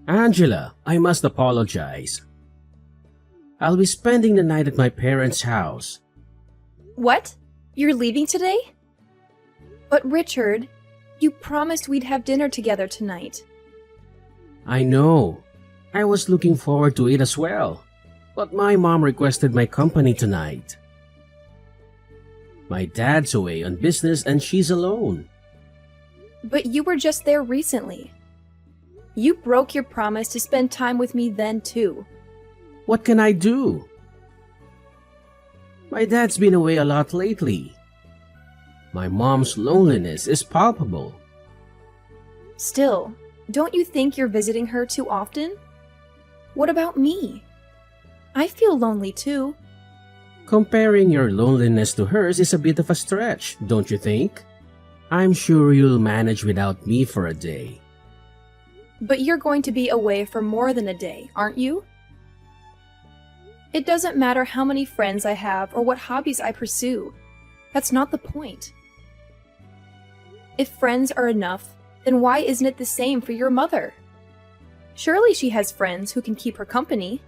Angela, I must apologize. I'll be spending the night at my parents' house. What? You're leaving today? But Richard, you promised we'd have dinner together tonight. I know. I was looking forward to it as well. But my mom requested my company tonight. My dad's away on business and she's alone. But you were just there recently. You broke your promise to spend time with me then too. What can I do? My dad's been away a lot lately. My mom's loneliness is palpable. Still, don't you think you're visiting her too often? What about me? I feel lonely too. Comparing your loneliness to hers is a bit of a stretch, don't you think? I'm sure you'll manage without me for a day. But you're going to be away for more than a day, aren't you? It doesn't matter how many friends I have or what hobbies I pursue. That's not the point. If friends are enough, then why isn't it the same for your mother? Surely she has friends who can keep her company.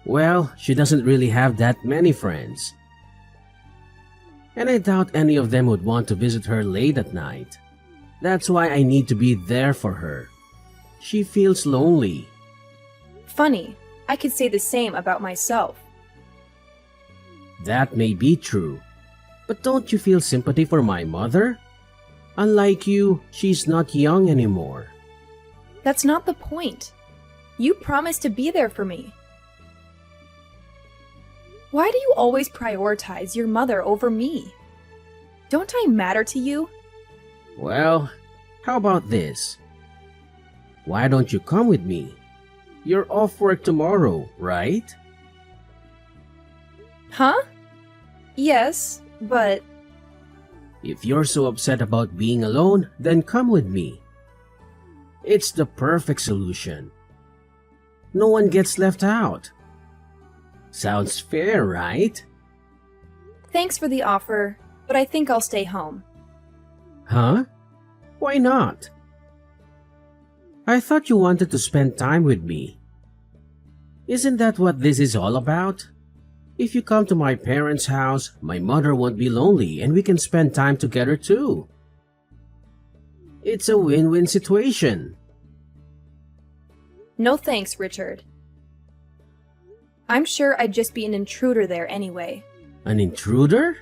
Well, she doesn't really have that many friends. And I doubt any of them would want to visit her late at night. That's why I need to be there for her. She feels lonely. Funny, I could say the same about myself. That may be true. But don't you feel sympathy for my mother? Unlike you, she's not young anymore. That's not the point. You promised to be there for me. Why do you always prioritize your mother over me? Don't I matter to you? Well, how about this? Why don't you come with me? You're off work tomorrow, right? Huh? Yes, but... If you're so upset about being alone, then come with me. It's the perfect solution. No one gets left out. Sounds fair, right? Thanks for the offer, but I think I'll stay home. Huh? Why not? I thought you wanted to spend time with me. Isn't that what this is all about? If you come to my parents' house, my mother won't be lonely and we can spend time together too. It's a win-win situation. No thanks, Richard. I'm sure I'd just be an intruder there anyway. An intruder?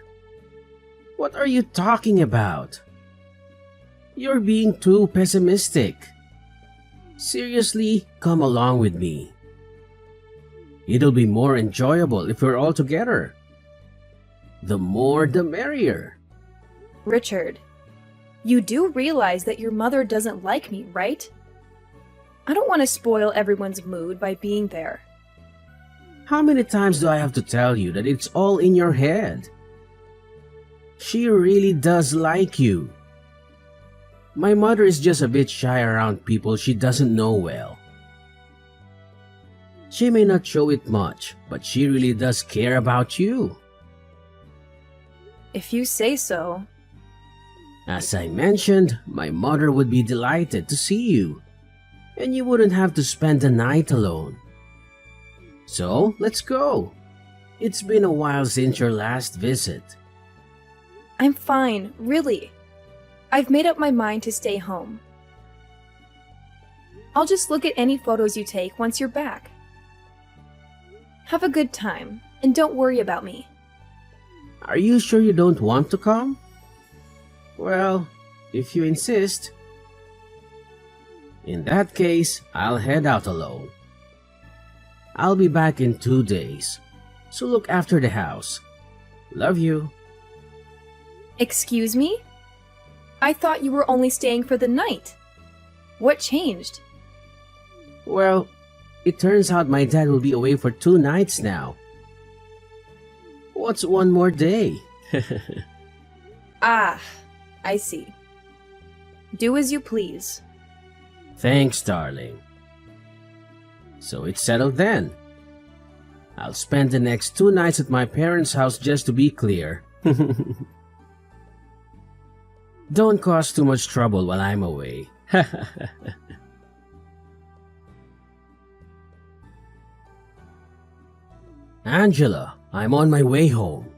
What are you talking about? You're being too pessimistic. Seriously, come along with me. It'll be more enjoyable if we're all together. The more the merrier. Richard, you do realize that your mother doesn't like me, right? I don't want to spoil everyone's mood by being there. How many times do I have to tell you that it's all in your head? She really does like you. My mother is just a bit shy around people she doesn't know well. She may not show it much, but she really does care about you. If you say so. As I mentioned, my mother would be delighted to see you, and you wouldn't have to spend the night alone. So, let's go. It's been a while since your last visit. I'm fine, really. I've made up my mind to stay home. I'll just look at any photos you take once you're back. Have a good time, and don't worry about me. Are you sure you don't want to come? Well, if you insist. In that case, I'll head out alone. I'll be back in 2 days, so look after the house. Love you. Excuse me? I thought you were only staying for the night. What changed? Well, it turns out my dad will be away for 2 nights now. What's one more day? Ah, I see. Do as you please. Thanks, darling. So it's settled then. I'll spend the next 2 nights at my parents' house just to be clear. Don't cause too much trouble while I'm away. Angela, I'm on my way home.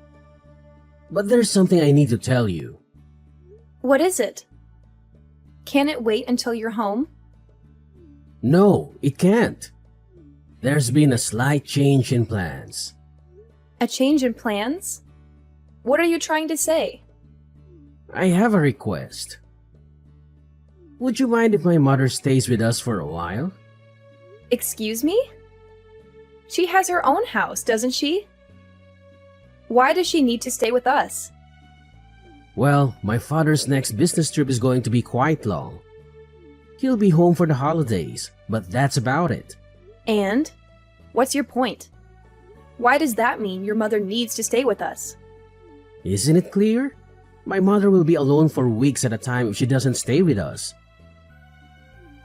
But there's something I need to tell you. What is it? Can it wait until you're home? No, it can't. There's been a slight change in plans. A change in plans? What are you trying to say? I have a request. Would you mind if my mother stays with us for a while? Excuse me? She has her own house, doesn't she? Why does she need to stay with us? Well, my father's next business trip is going to be quite long. He'll be home for the holidays, but that's about it. And? What's your point? Why does that mean your mother needs to stay with us? Isn't it clear? My mother will be alone for weeks at a time if she doesn't stay with us.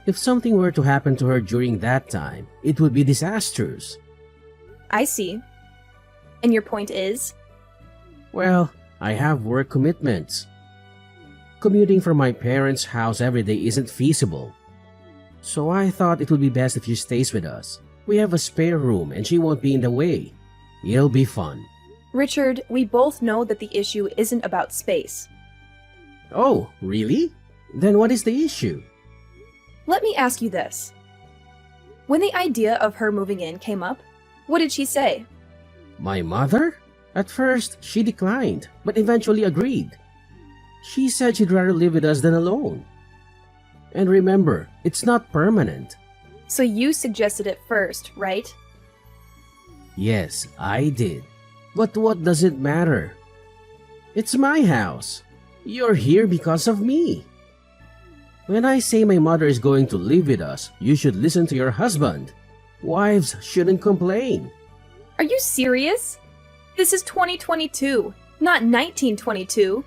If something were to happen to her during that time, it would be disastrous. I see. And your point is? Well, I have work commitments. Commuting from my parents' house every day isn't feasible. So I thought it would be best if she stays with us. We have a spare room and she won't be in the way. It'll be fun. Richard, we both know that the issue isn't about space. Oh, really? Then what is the issue? Let me ask you this. When the idea of her moving in came up, what did she say? My mother? At first, she declined, but eventually agreed. She said she'd rather live with us than alone. And remember, it's not permanent. So you suggested it first, right? Yes, I did. But what does it matter? It's my house. You're here because of me. When I say my mother is going to live with us, you should listen to your husband. Wives shouldn't complain. Are you serious? This is 2022, not 1922.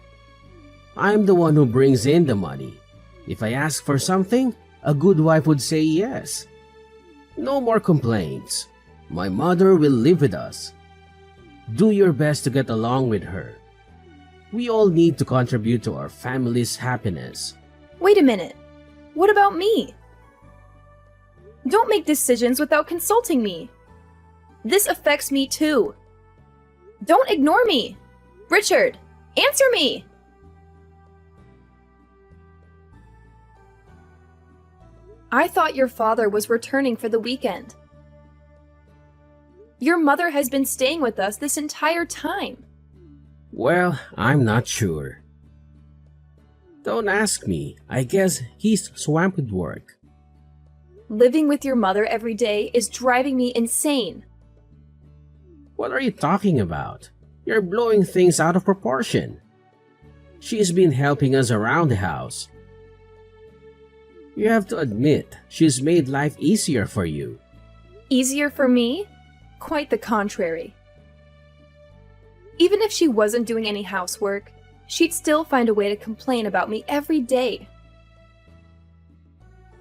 I'm the one who brings in the money. If I ask for something, a good wife would say yes. No more complaints. My mother will live with us. Do your best to get along with her. We all need to contribute to our family's happiness. Wait a minute. What about me? Don't make decisions without consulting me. This affects me too. Don't ignore me. Richard, answer me. I thought your father was returning for the weekend. Your mother has been staying with us this entire time. Well, I'm not sure. Don't ask me. I guess he's swamped with work. Living with your mother every day is driving me insane. What are you talking about? You're blowing things out of proportion. She's been helping us around the house. You have to admit, she's made life easier for you. Easier for me? Quite the contrary. Even if she wasn't doing any housework, she'd still find a way to complain about me every day.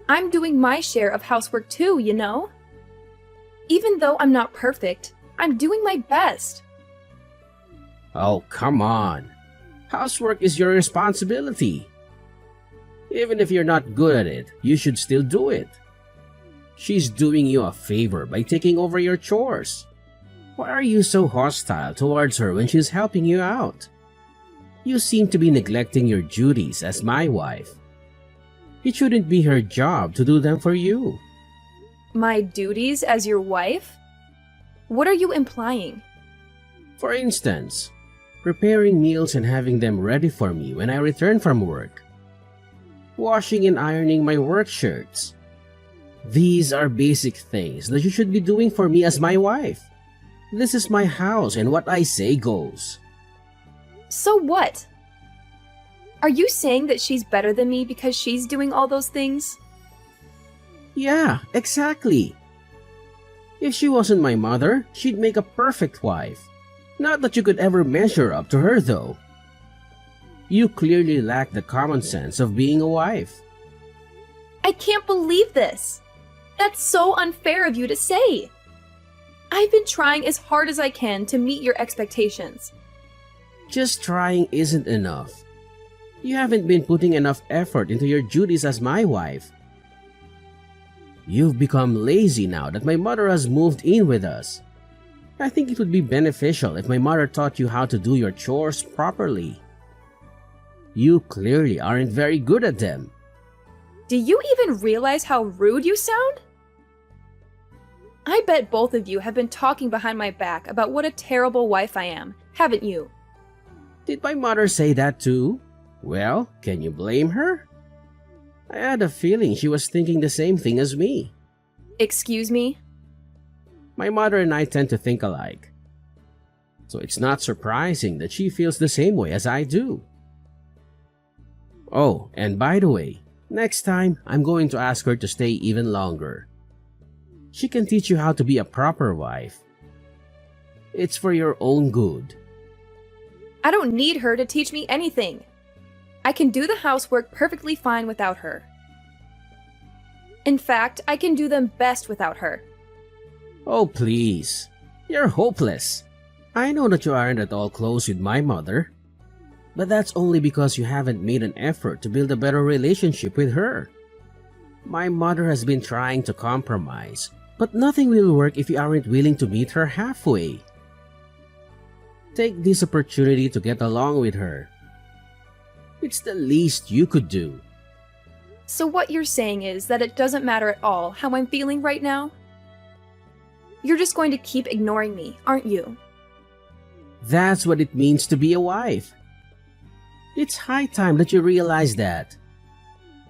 I'm doing my share of housework too, you know? Even though I'm not perfect, I'm doing my best. Oh, come on. Housework is your responsibility. Even if you're not good at it, you should still do it. She's doing you a favor by taking over your chores. Why are you so hostile towards her when she's helping you out? You seem to be neglecting your duties as my wife. It shouldn't be her job to do them for you. My duties as your wife? What are you implying? For instance, preparing meals and having them ready for me when I return from work. Washing and ironing my work shirts. These are basic things that you should be doing for me as my wife. This is my house and what I say goes. So what? Are you saying that she's better than me because she's doing all those things? Yeah, exactly. If she wasn't my mother, she'd make a perfect wife. Not that you could ever measure up to her, though. You clearly lack the common sense of being a wife. I can't believe this. That's so unfair of you to say. I've been trying as hard as I can to meet your expectations. Just trying isn't enough. You haven't been putting enough effort into your duties as my wife. You've become lazy now that my mother has moved in with us. I think it would be beneficial if my mother taught you how to do your chores properly. You clearly aren't very good at them. Do you even realize how rude you sound? I bet both of you have been talking behind my back about what a terrible wife I am, haven't you? Did my mother say that too? Well, can you blame her? I had a feeling she was thinking the same thing as me. Excuse me? My mother and I tend to think alike. So it's not surprising that she feels the same way as I do. Oh, and by the way, next time I'm going to ask her to stay even longer. She can teach you how to be a proper wife. It's for your own good. I don't need her to teach me anything. I can do the housework perfectly fine without her. In fact, I can do them best without her. Oh, please. You're hopeless. I know that you aren't at all close with my mother, but that's only because you haven't made an effort to build a better relationship with her. My mother has been trying to compromise, but nothing will work if you aren't willing to meet her halfway. Take this opportunity to get along with her. It's the least you could do. So what you're saying is that it doesn't matter at all how I'm feeling right now? You're just going to keep ignoring me, aren't you? That's what it means to be a wife. It's high time that you realize that.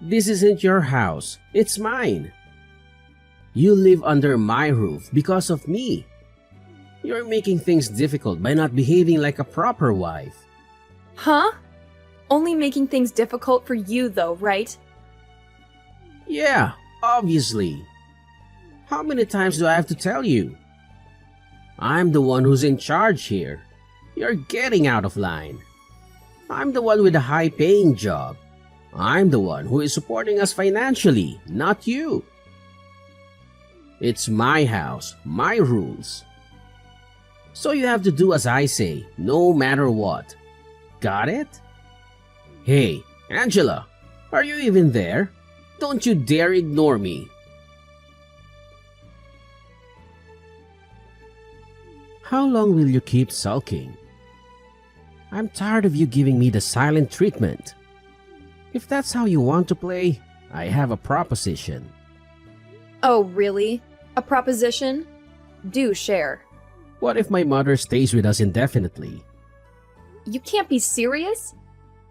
This isn't your house, it's mine. You live under my roof because of me. You're making things difficult by not behaving like a proper wife. Huh? Only making things difficult for you though, right? Yeah, obviously. How many times do I have to tell you? I'm the one who's in charge here. You're getting out of line. I'm the one with a high-paying job. I'm the one who is supporting us financially, not you. It's my house, my rules. So you have to do as I say, no matter what. Got it? Hey, Angela, are you even there? Don't you dare ignore me. How long will you keep sulking? I'm tired of you giving me the silent treatment. If that's how you want to play, I have a proposition. Oh, really? A proposition? Do share. What if my mother stays with us indefinitely? You can't be serious?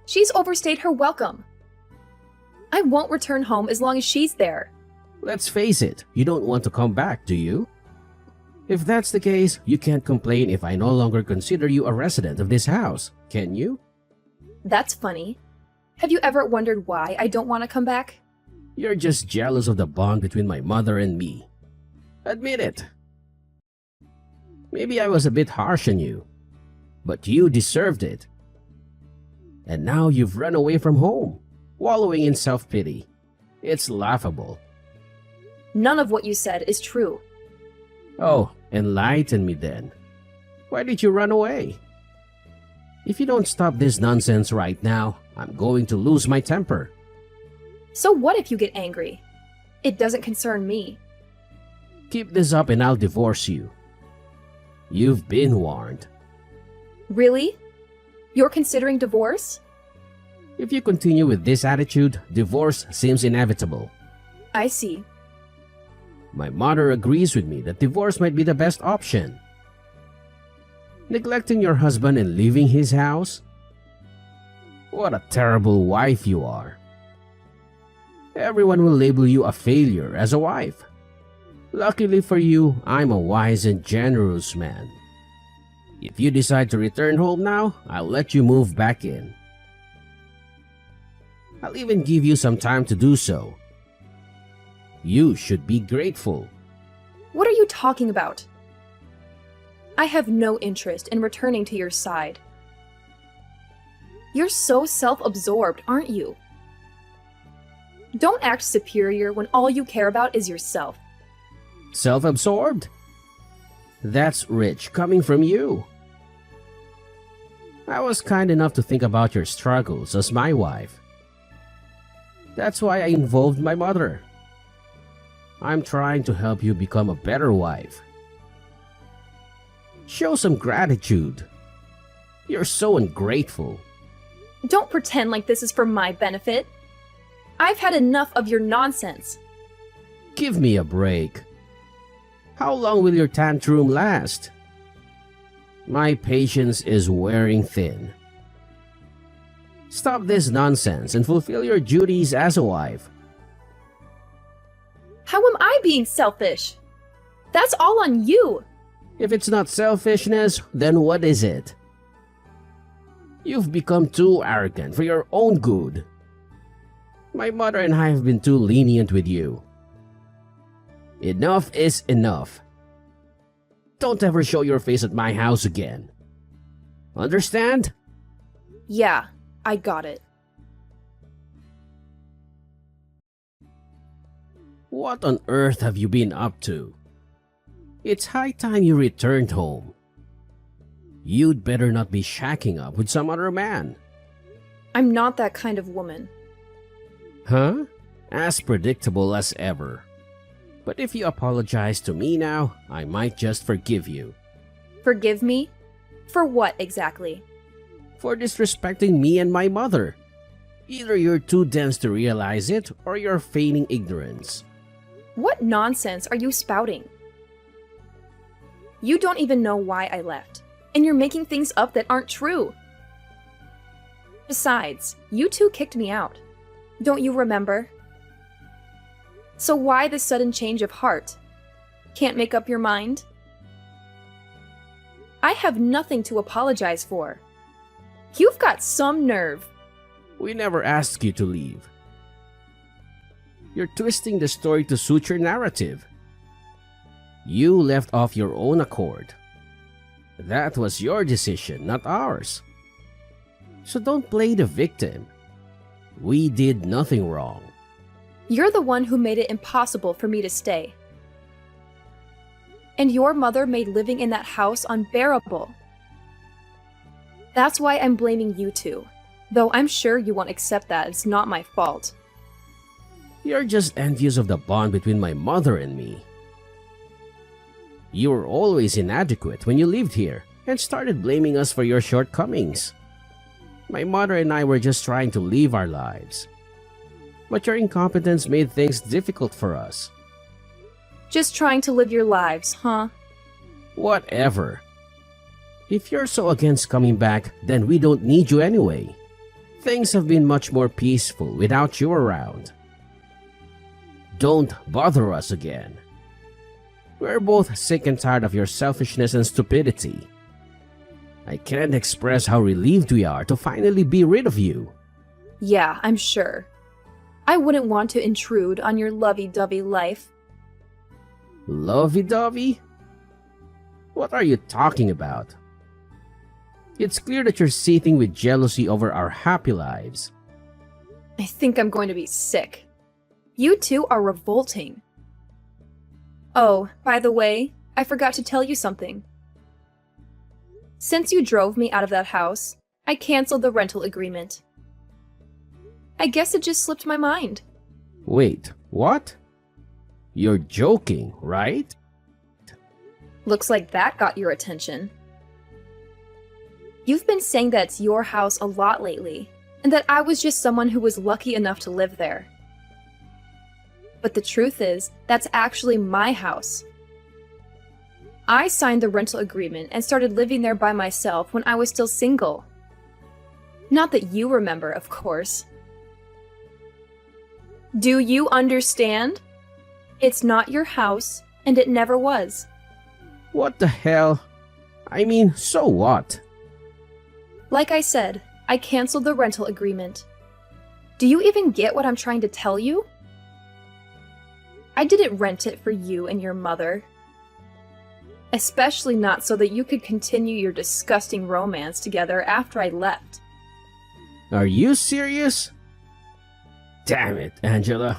She's overstayed her welcome. I won't return home as long as she's there. Let's face it, you don't want to come back, do you? If that's the case, you can't complain if I no longer consider you a resident of this house, can you? That's funny. Have you ever wondered why I don't want to come back? You're just jealous of the bond between my mother and me. Admit it. Maybe I was a bit harsh on you, but you deserved it. And now you've run away from home, wallowing in self-pity. It's laughable. None of what you said is true. Oh, enlighten me then. Why did you run away? If you don't stop this nonsense right now, I'm going to lose my temper. So what if you get angry? It doesn't concern me. Keep this up and I'll divorce you. You've been warned. Really? You're considering divorce? If you continue with this attitude, divorce seems inevitable. I see. My mother agrees with me that divorce might be the best option. Neglecting your husband and leaving his house? What a terrible wife you are. Everyone will label you a failure as a wife. Luckily for you, I'm a wise and generous man. If you decide to return home now, I'll let you move back in. I'll even give you some time to do so. You should be grateful. What are you talking about? I have no interest in returning to your side. You're so self-absorbed, aren't you? Don't act superior when all you care about is yourself. Self-absorbed? That's rich coming from you. I was kind enough to think about your struggles as my wife. That's why I involved my mother. I'm trying to help you become a better wife. Show some gratitude. You're so ungrateful. Don't pretend like this is for my benefit. I've had enough of your nonsense. Give me a break. How long will your tantrum last? My patience is wearing thin. Stop this nonsense and fulfill your duties as a wife. How am I being selfish? That's all on you. If it's not selfishness, then what is it? You've become too arrogant for your own good. My mother and I have been too lenient with you. Enough is enough. Don't ever show your face at my house again. Understand? Yeah, I got it. What on earth have you been up to? It's high time you returned home. You'd better not be shacking up with some other man. I'm not that kind of woman. Huh? As predictable as ever. But if you apologize to me now, I might just forgive you. Forgive me? For what exactly? For disrespecting me and my mother. Either you're too dense to realize it, or you're feigning ignorance. What nonsense are you spouting? You don't even know why I left, and you're making things up that aren't true. Besides, you two kicked me out. Don't you remember? So why this sudden change of heart? Can't make up your mind? I have nothing to apologize for. You've got some nerve. We never asked you to leave. You're twisting the story to suit your narrative. You left off your own accord. That was your decision, not ours. So don't play the victim. We did nothing wrong. You're the one who made it impossible for me to stay. And your mother made living in that house unbearable. That's why I'm blaming you two, though I'm sure you won't accept that it's not my fault. You're just envious of the bond between my mother and me. You were always inadequate when you lived here and started blaming us for your shortcomings. My mother and I were just trying to live our lives. But your incompetence made things difficult for us. Just trying to live your lives, huh? Whatever. If you're so against coming back, then we don't need you anyway. Things have been much more peaceful without you around. Don't bother us again. We're both sick and tired of your selfishness and stupidity. I can't express how relieved we are to finally be rid of you. Yeah, I'm sure. I wouldn't want to intrude on your lovey-dovey life. Lovey-dovey? What are you talking about? It's clear that you're seething with jealousy over our happy lives. I think I'm going to be sick. You two are revolting. Oh, by the way, I forgot to tell you something. Since you drove me out of that house, I canceled the rental agreement. I guess it just slipped my mind. Wait, what? You're joking, right? Looks like that got your attention. You've been saying that it's your house a lot lately, and that I was just someone who was lucky enough to live there. But the truth is, that's actually my house. I signed the rental agreement and started living there by myself when I was still single. Not that you remember, of course. Do you understand? It's not your house, and it never was. What the hell? I mean, so what? Like I said, I canceled the rental agreement. Do you even get what I'm trying to tell you? I didn't rent it for you and your mother. Especially not so that you could continue your disgusting romance together after I left. Are you serious? Damn it, Angela.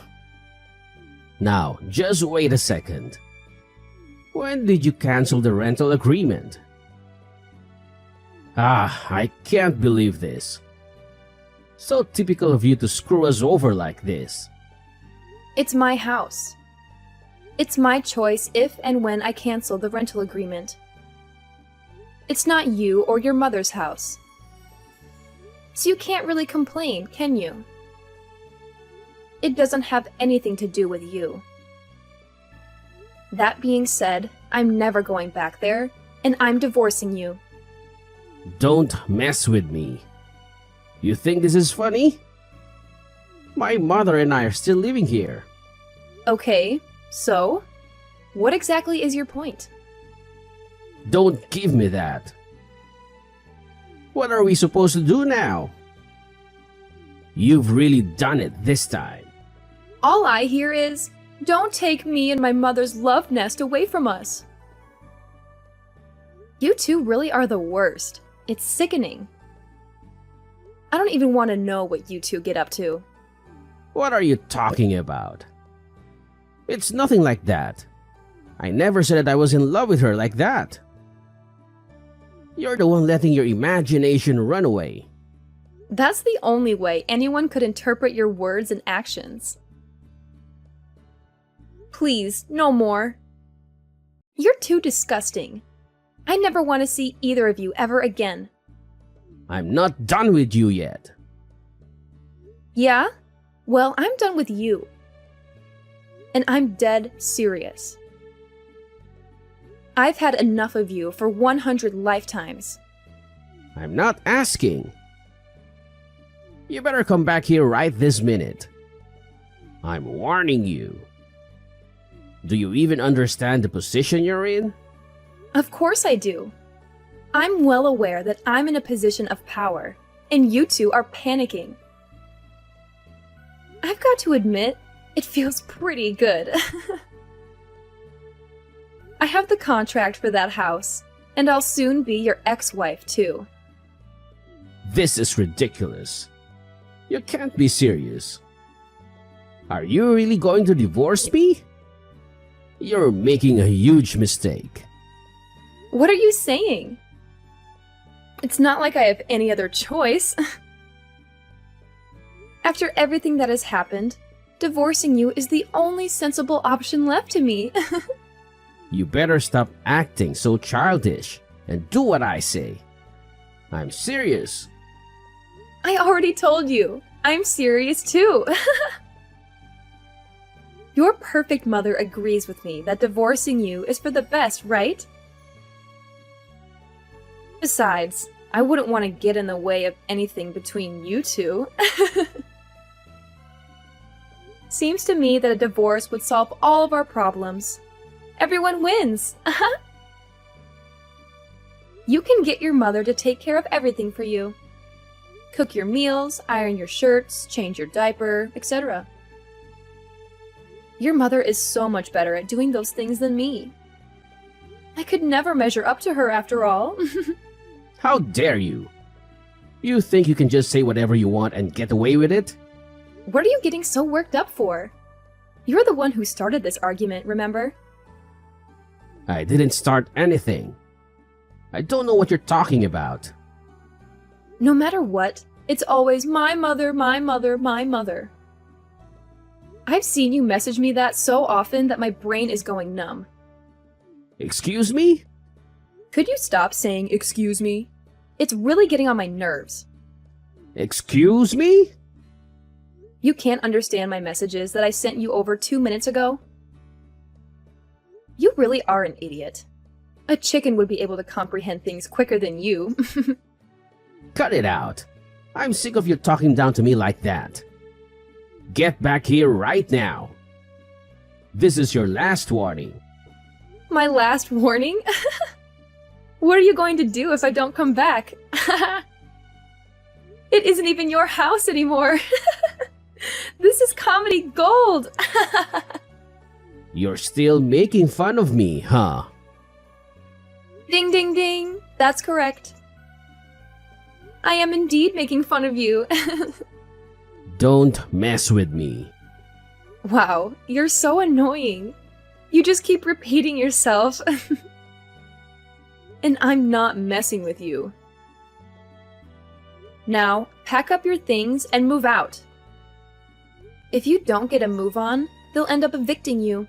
Now, just wait a second. When did you cancel the rental agreement? I can't believe this. So typical of you to screw us over like this. It's my house. It's my choice if and when I cancel the rental agreement. It's not you or your mother's house. So you can't really complain, can you? It doesn't have anything to do with you. That being said, I'm never going back there, and I'm divorcing you. Don't mess with me. You think this is funny? My mother and I are still living here. Okay, so? What exactly is your point? Don't give me that. What are we supposed to do now? You've really done it this time. All I hear is, don't take me and my mother's love nest away from us. You two really are the worst. It's sickening. I don't even want to know what you two get up to. What are you talking about? It's nothing like that. I never said that I was in love with her like that. You're the one letting your imagination run away. That's the only way anyone could interpret your words and actions. Please, no more. You're too disgusting. I never want to see either of you ever again. I'm not done with you yet. Yeah? Well, I'm done with you. And I'm dead serious. I've had enough of you for 100 lifetimes. I'm not asking. You better come back here right this minute. I'm warning you. Do you even understand the position you're in? Of course I do. I'm well aware that I'm in a position of power, and you two are panicking. I've got to admit, it feels pretty good. I have the contract for that house, and I'll soon be your ex-wife too. This is ridiculous. You can't be serious. Are you really going to divorce me? You're making a huge mistake. What are you saying? It's not like I have any other choice. After everything that has happened, divorcing you is the only sensible option left to me. You better stop acting so childish and do what I say. I'm serious. I already told you. I'm serious too. Your perfect mother agrees with me that divorcing you is for the best, right? Besides, I wouldn't want to get in the way of anything between you two. Seems to me that a divorce would solve all of our problems. Everyone wins. You can get your mother to take care of everything for you. Cook your meals, iron your shirts, change your diaper, etc. Your mother is so much better at doing those things than me. I could never measure up to her after all. How dare you? You think you can just say whatever you want and get away with it? What are you getting so worked up for? You're the one who started this argument, remember? I didn't start anything. I don't know what you're talking about. No matter what, it's always my mother, my mother, my mother. I've seen you message me that so often that my brain is going numb. Excuse me? Could you stop saying excuse me? It's really getting on my nerves. Excuse me? You can't understand my messages that I sent you over 2 minutes ago? You really are an idiot. A chicken would be able to comprehend things quicker than you. Cut it out. I'm sick of you talking down to me like that. Get back here right now. This is your last warning. My last warning? What are you going to do if I don't come back? It isn't even your house anymore. This is comedy gold. You're still making fun of me, huh? Ding ding ding. That's correct. I am indeed making fun of you. Don't mess with me. Wow, you're so annoying. You just keep repeating yourself. And I'm not messing with you. Now, pack up your things and move out. If you don't get a move on, they'll end up evicting you.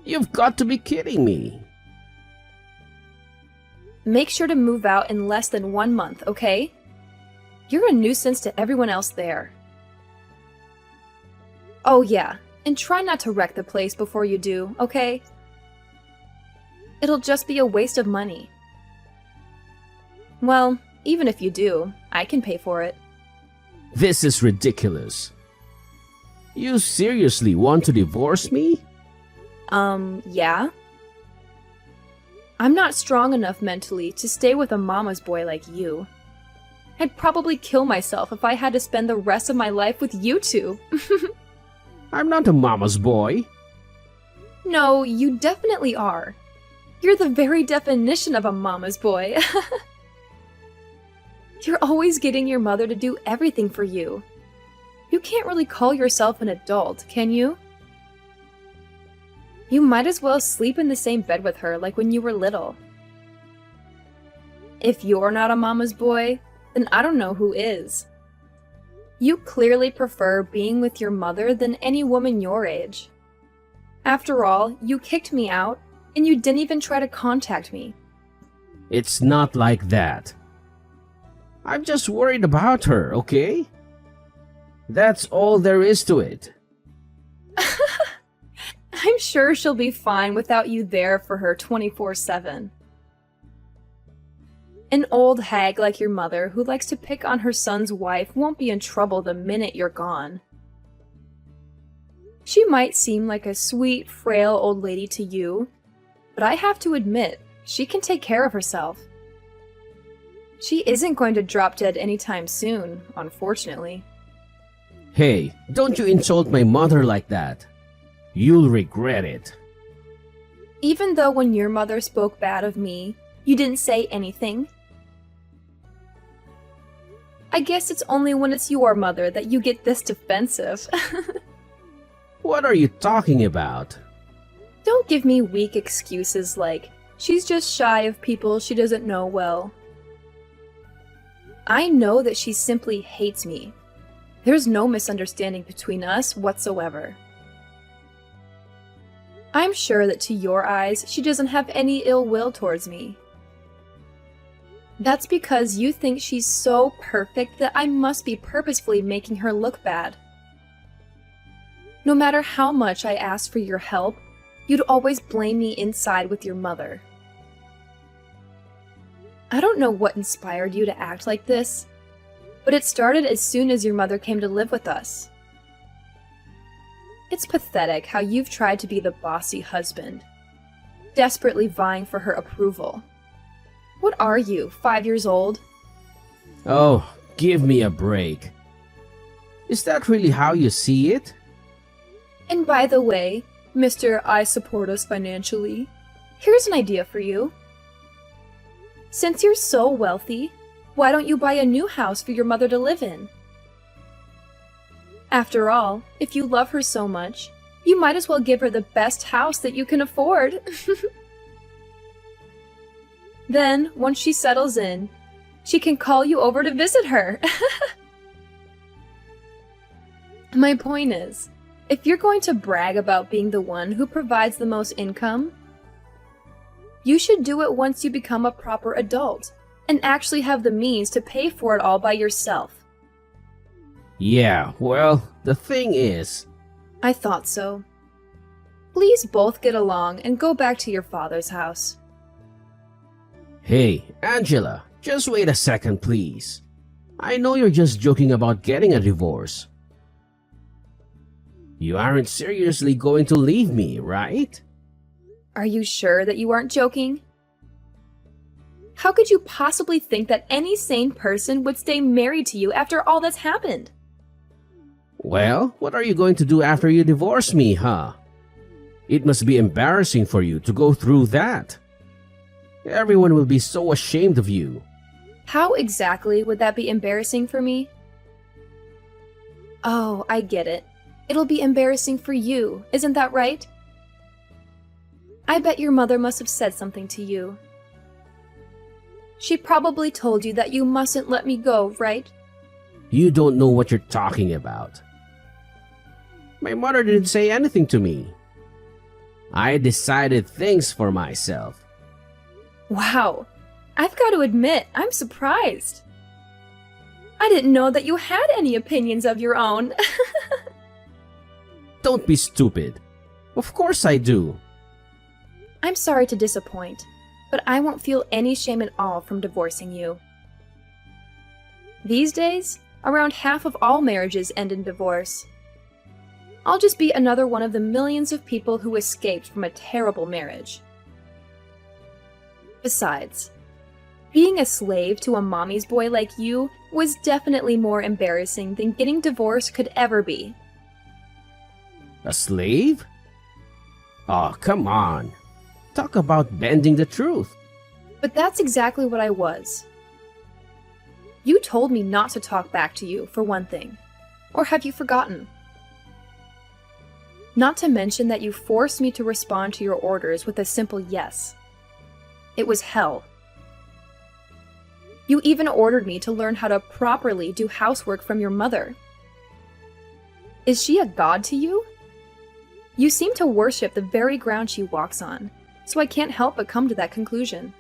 You've got to be kidding me. Make sure to move out in less than 1 month, okay? You're a nuisance to everyone else there. Oh yeah, and try not to wreck the place before you do, okay? It'll just be a waste of money. Well, even if you do, I can pay for it. This is ridiculous. You seriously want to divorce me? Yeah? I'm not strong enough mentally to stay with a mama's boy like you. I'd probably kill myself if I had to spend the rest of my life with you two. I'm not a mama's boy. No, you definitely are. You're the very definition of a mama's boy. You're always getting your mother to do everything for you. You can't really call yourself an adult, can you? You might as well sleep in the same bed with her like when you were little. If you're not a mama's boy, then I don't know who is. You clearly prefer being with your mother than any woman your age. After all, you kicked me out, and you didn't even try to contact me. It's not like that. I'm just worried about her, okay? That's all there is to it. I'm sure she'll be fine without you there for her 24/7. An old hag like your mother who likes to pick on her son's wife won't be in trouble the minute you're gone. She might seem like a sweet, frail old lady to you, but I have to admit, she can take care of herself. She isn't going to drop dead anytime soon, unfortunately. Hey, don't you insult my mother like that. You'll regret it. Even though when your mother spoke bad of me, you didn't say anything? I guess it's only when it's your mother that you get this defensive. What are you talking about? Don't give me weak excuses like, she's just shy of people she doesn't know well. I know that she simply hates me. There's no misunderstanding between us whatsoever. I'm sure that to your eyes, she doesn't have any ill will towards me. That's because you think she's so perfect that I must be purposefully making her look bad. No matter how much I asked for your help, you'd always blame me inside with your mother. I don't know what inspired you to act like this, but it started as soon as your mother came to live with us. It's pathetic how you've tried to be the bossy husband, desperately vying for her approval. What are you, 5 years old? Oh, give me a break. Is that really how you see it? And by the way, Mr. I support us financially, here's an idea for you. Since you're so wealthy, why don't you buy a new house for your mother to live in? After all, if you love her so much, you might as well give her the best house that you can afford. Then, once she settles in, she can call you over to visit her. My point is, if you're going to brag about being the one who provides the most income, you should do it once you become a proper adult and actually have the means to pay for it all by yourself. Yeah, well, the thing is... I thought so. Please both get along and go back to your father's house. Hey, Angela, just wait a second, please. I know you're just joking about getting a divorce. You aren't seriously going to leave me, right? Are you sure that you aren't joking? How could you possibly think that any sane person would stay married to you after all that's happened? Well, what are you going to do after you divorce me, huh? It must be embarrassing for you to go through that. Everyone will be so ashamed of you. How exactly would that be embarrassing for me? Oh, I get it. It'll be embarrassing for you, isn't that right? I bet your mother must have said something to you. She probably told you that you mustn't let me go, right? You don't know what you're talking about. My mother didn't say anything to me. I decided things for myself. Wow. I've got to admit, I'm surprised. I didn't know that you had any opinions of your own. Don't be stupid. Of course I do. I'm sorry to disappoint, but I won't feel any shame at all from divorcing you. These days, around half of all marriages end in divorce. I'll just be another one of the millions of people who escaped from a terrible marriage. Besides, being a slave to a mommy's boy like you was definitely more embarrassing than getting divorced could ever be. A slave? Oh, come on. Talk about bending the truth. But that's exactly what I was. You told me not to talk back to you, for one thing. Or have you forgotten? Not to mention that you forced me to respond to your orders with a simple yes. It was hell. You even ordered me to learn how to properly do housework from your mother. Is she a god to you? You seem to worship the very ground she walks on, so I can't help but come to that conclusion.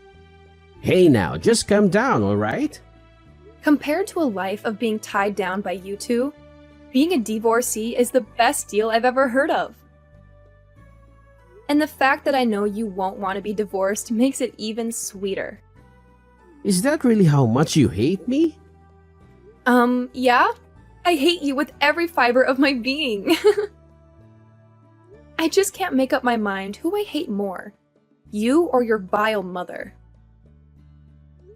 Hey now, just calm down, alright? Compared to a life of being tied down by you two, being a divorcee is the best deal I've ever heard of. And the fact that I know you won't want to be divorced makes it even sweeter. Is that really how much you hate me? Yeah? I hate you with every fiber of my being. I just can't make up my mind who I hate more, you or your vile mother.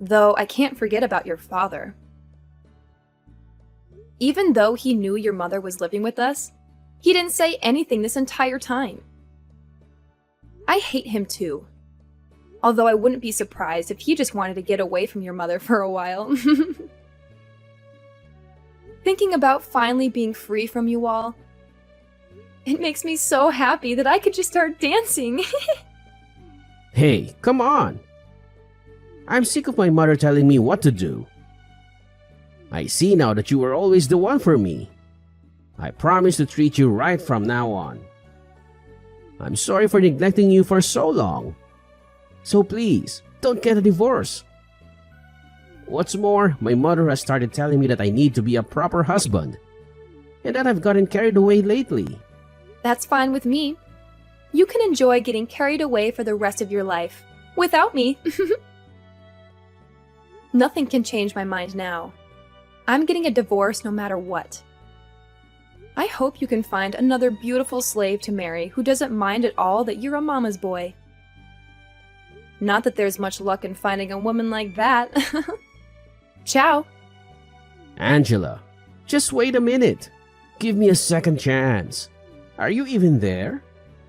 Though I can't forget about your father. Even though he knew your mother was living with us, he didn't say anything this entire time. I hate him too. Although I wouldn't be surprised if he just wanted to get away from your mother for a while. Thinking about finally being free from you all, it makes me so happy that I could just start dancing. Hey, come on. I'm sick of my mother telling me what to do. I see now that you were always the one for me. I promise to treat you right from now on. I'm sorry for neglecting you for so long. So please, don't get a divorce. What's more, my mother has started telling me that I need to be a proper husband, and that I've gotten carried away lately. That's fine with me. You can enjoy getting carried away for the rest of your life, without me. Nothing can change my mind now. I'm getting a divorce no matter what. I hope you can find another beautiful slave to marry who doesn't mind at all that you're a mama's boy. Not that there's much luck in finding a woman like that. Ciao. Angela, just wait a minute. Give me a second chance. Are you even there?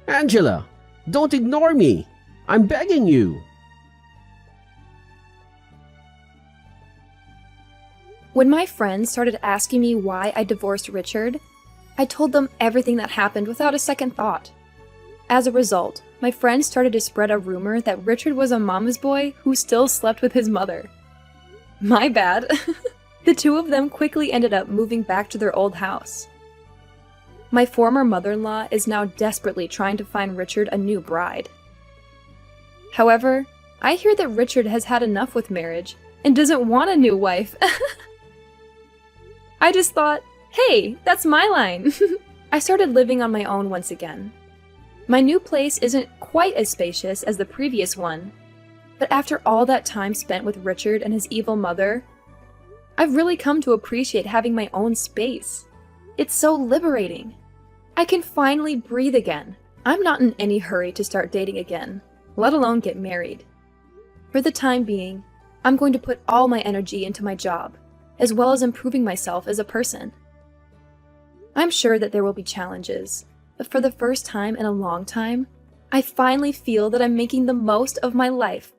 Angela, don't ignore me. I'm begging you. When my friends started asking me why I divorced Richard, I told them everything that happened without a second thought. As a result, my friends started to spread a rumor that Richard was a mama's boy who still slept with his mother. My bad. The two of them quickly ended up moving back to their old house. My former mother-in-law is now desperately trying to find Richard a new bride. However, I hear that Richard has had enough with marriage and doesn't want a new wife. I just thought, hey, that's my line. I started living on my own once again. My new place isn't quite as spacious as the previous one, but after all that time spent with Richard and his evil mother, I've really come to appreciate having my own space. It's so liberating. I can finally breathe again. I'm not in any hurry to start dating again, let alone get married. For the time being, I'm going to put all my energy into my job, as well as improving myself as a person. I'm sure that there will be challenges, but for the first time in a long time, I finally feel that I'm making the most of my life